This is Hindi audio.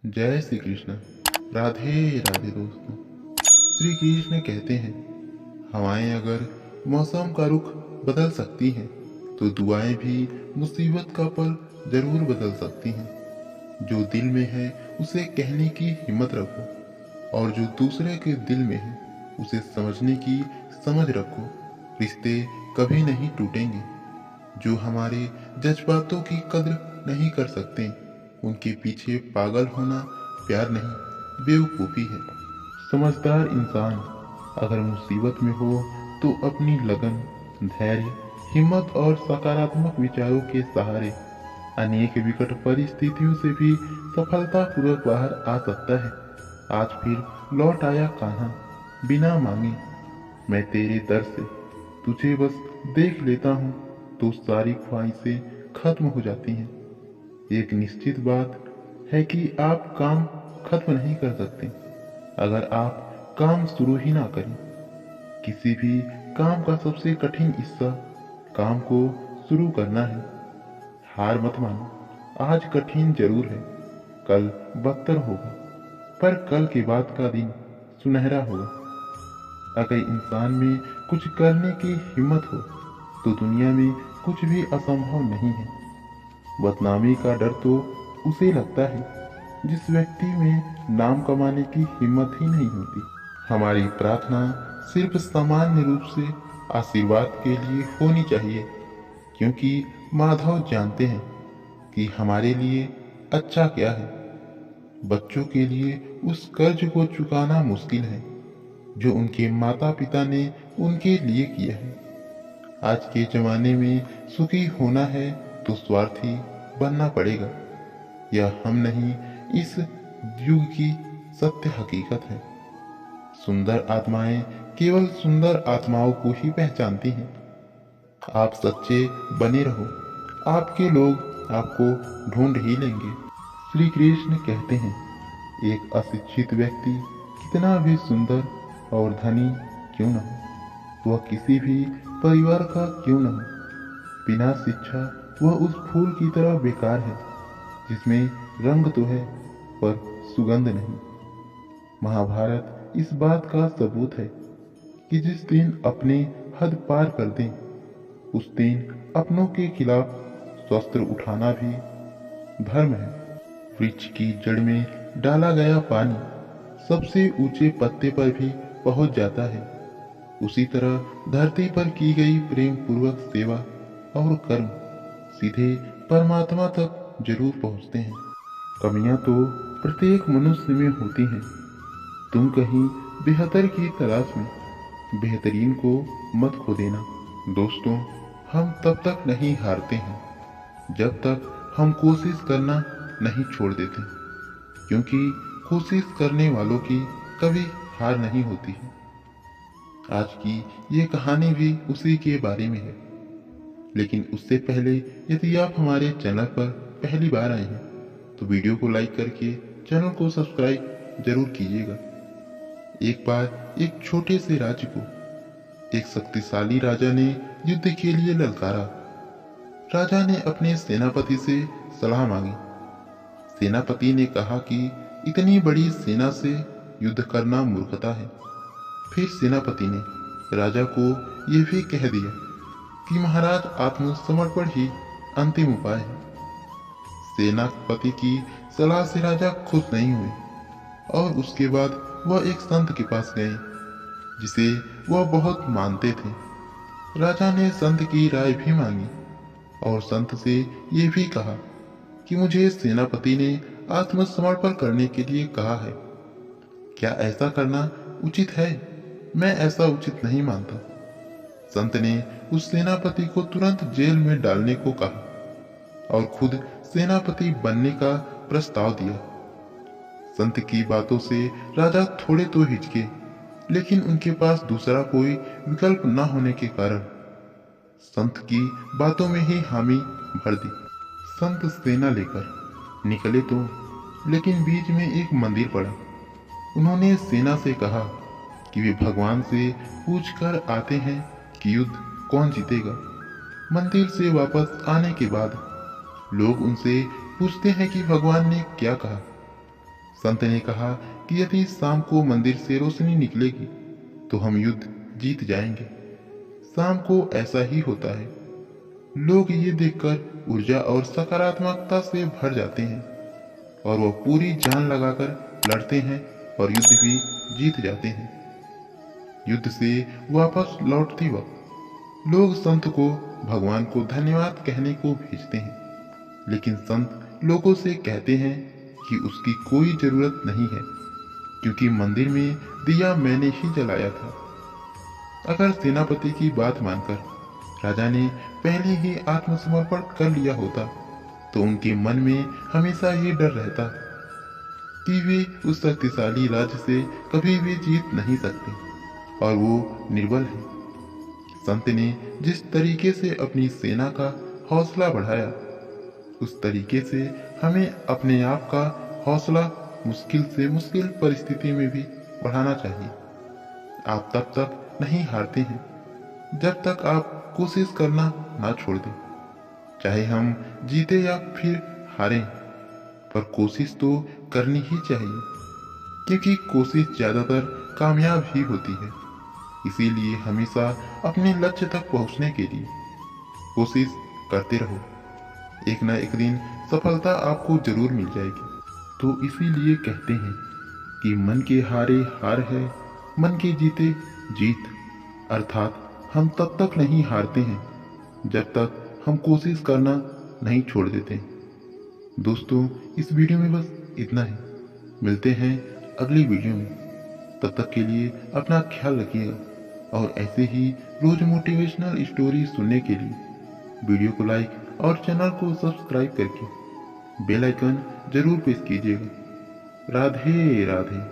जय श्री कृष्ण। राधे राधे दोस्तों। श्री कृष्ण कहते हैं, हवाएं अगर मौसम का रुख बदल सकती हैं तो दुआएं भी मुसीबत का पल जरूर बदल सकती हैं। जो दिल में है उसे कहने की हिम्मत रखो और जो दूसरे के दिल में है उसे समझने की समझ रखो। रिश्ते कभी नहीं टूटेंगे। जो हमारे जज्बातों की कद्र नहीं कर सकते उनके पीछे पागल होना प्यार नहीं बेवकूफ़ी है। समझदार इंसान अगर मुसीबत में हो तो अपनी लगन, धैर्य, हिम्मत और सकारात्मक विचारों के सहारे अनेक विकट परिस्थितियों से भी सफलतापूर्वक बाहर आ सकता है। आज फिर लौट आया कान्हा बिना मांगे, मैं तेरे दर से तुझे बस देख लेता हूँ तो सारी ख्वाहिशें खत्म हो जाती हैं। एक निश्चित बात है कि आप काम खत्म नहीं कर सकते अगर आप काम शुरू ही ना करें। किसी भी काम का सबसे कठिन हिस्सा काम को शुरू करना है। हार मत मानो, आज कठिन जरूर है, कल बदतर होगा, पर कल के बाद का दिन सुनहरा होगा। अगर इंसान में कुछ करने की हिम्मत हो तो दुनिया में कुछ भी असंभव नहीं है। बदनामी का डर तो उसे लगता है जिस व्यक्ति में नाम कमाने की हिम्मत ही नहीं होती। हमारी प्रार्थना सिर्फ सामान्य रूप से आशीर्वाद के लिए होनी चाहिए, क्योंकि माधव जानते हैं कि हमारे लिए अच्छा क्या है। बच्चों के लिए उस कर्ज को चुकाना मुश्किल है जो उनके माता पिता ने उनके लिए किया है। आज के जमाने में सुखी होना है तो स्वार्थी बनना पड़ेगा। यह हम नहीं, इस युग की सत्य हकीकत है। सुंदर आत्माएं केवल सुंदर आत्माओं को ही पहचानती हैं। आप सच्चे बने रहो, आपके लोग आपको ढूंढ ही लेंगे। श्री कृष्ण कहते हैं, एक अशिक्षित व्यक्ति कितना भी सुंदर और धनी क्यों न हो, वह किसी भी परिवार का क्यों न हो, बिना शिक्षा वह उस फूल की तरह बेकार है जिसमें रंग तो है पर सुगंध नहीं। महाभारत इस बात का सबूत है कि जिस दिन अपने हद पार कर दें उस दिन अपनों के खिलाफ शस्त्र उठाना भी धर्म है। वृक्ष की जड़ में डाला गया पानी सबसे ऊंचे पत्ते पर भी पहुंच जाता है। उसी तरह धरती पर की गई प्रेम पूर्वक सेवा और कर्म सीधे परमात्मा तक जरूर पहुंचते हैं। कमियां तो प्रत्येक मनुष्य में होती हैं। तुम कहीं बेहतर की तलाश में बेहतरीन को मत खो देना। दोस्तों, हम तब तक नहीं हारते हैं जब तक हम कोशिश करना नहीं छोड़ देते, क्योंकि कोशिश करने वालों की कभी हार नहीं होती है। आज की ये कहानी भी उसी के बारे में है, लेकिन उससे पहले यदि आप हमारे चैनल पर पहली बार आए हैं तो वीडियो को लाइक करके चैनल को सब्सक्राइब जरूर कीजिएगा। एक बार एक छोटे से राज्य को एक शक्तिशाली राजा ने युद्ध के लिए ललकारा। राजा ने अपने सेनापति से सलाह मांगी। सेनापति ने कहा कि इतनी बड़ी सेना से युद्ध करना मूर्खता है। फिर सेनापति ने राजा को यह भी कह दिया कि महाराज, आत्मसमर्पण ही अंतिम उपाय है। सेनापति की सलाह से राजा खुश नहीं हुए और उसके बाद वह एक संत के पास गए जिसे वह बहुत मानते थे। राजा ने संत की राय भी मांगी और संत से यह भी कहा कि मुझे सेनापति ने आत्मसमर्पण करने के लिए कहा है, क्या ऐसा करना उचित है? मैं ऐसा उचित नहीं मानता। संत ने उस सेनापति को तुरंत जेल में डालने को कहा और खुद सेनापति बनने का प्रस्ताव दिया। संत की बातों से राजा थोड़े तो हिचके, लेकिन उनके पास दूसरा कोई विकल्प न होने के कारण संत की बातों में ही हामी भर दी। संत सेना लेकर निकले तो लेकिन बीच में एक मंदिर पड़ा। उन्होंने सेना से कहा कि वे भगवान से पूछ कर आते हैं कि युद्ध कौन जीतेगा। मंदिर से वापस आने के बाद लोग उनसे पूछते हैं कि भगवान ने क्या कहा। संत ने कहा कि यदि शाम को मंदिर से रोशनी निकलेगी तो हम युद्ध जीत जाएंगे। शाम को ऐसा ही होता है, लोग ये देखकर ऊर्जा और सकारात्मकता से भर जाते हैं और वो पूरी जान लगाकर लड़ते हैं और युद्ध भी जीत जाते हैं। युद्ध से वापस लौटते वक्त लोग संत को भगवान को धन्यवाद कहने को भेजते हैं, लेकिन संत लोगों से कहते हैं कि उसकी कोई जरूरत नहीं है, क्योंकि मंदिर में दिया मैंने ही जलाया था। अगर सेनापति की बात मानकर राजा ने पहले ही आत्मसमर्पण कर लिया होता तो उनके मन में हमेशा ये डर रहता कि वे उस शक्तिशाली राज्य से कभी भी जीत नहीं सकते और वो निर्बल है। संत ने जिस तरीके से अपनी सेना का हौसला बढ़ाया, उस तरीके से हमें अपने आप का हौसला मुश्किल से मुश्किल परिस्थिति में भी बढ़ाना चाहिए। आप तब तक नहीं हारते हैं जब तक आप कोशिश करना ना छोड़ दें। चाहे हम जीते या फिर हारें, पर कोशिश तो करनी ही चाहिए, क्योंकि कोशिश ज्यादातर कामयाब ही होती है। इसीलिए हमेशा अपने लक्ष्य तक पहुंचने के लिए कोशिश करते रहो। एक ना एक दिन सफलता आपको जरूर मिल जाएगी। तो इसीलिए कहते हैं कि मन के हारे हार है, मन के जीते जीत। अर्थात हम तब तक नहीं हारते हैं जब तक हम कोशिश करना नहीं छोड़ देते। दोस्तों, इस वीडियो में बस इतना ही। मिलते हैं अगली वीडियो में। तब तक के लिए अपना ख्याल रखिएगा और ऐसे ही रोज मोटिवेशनल स्टोरी सुनने के लिए वीडियो को लाइक और चैनल को सब्सक्राइब करके बेल आइकन जरूर प्रेस कीजिएगा। राधे राधे।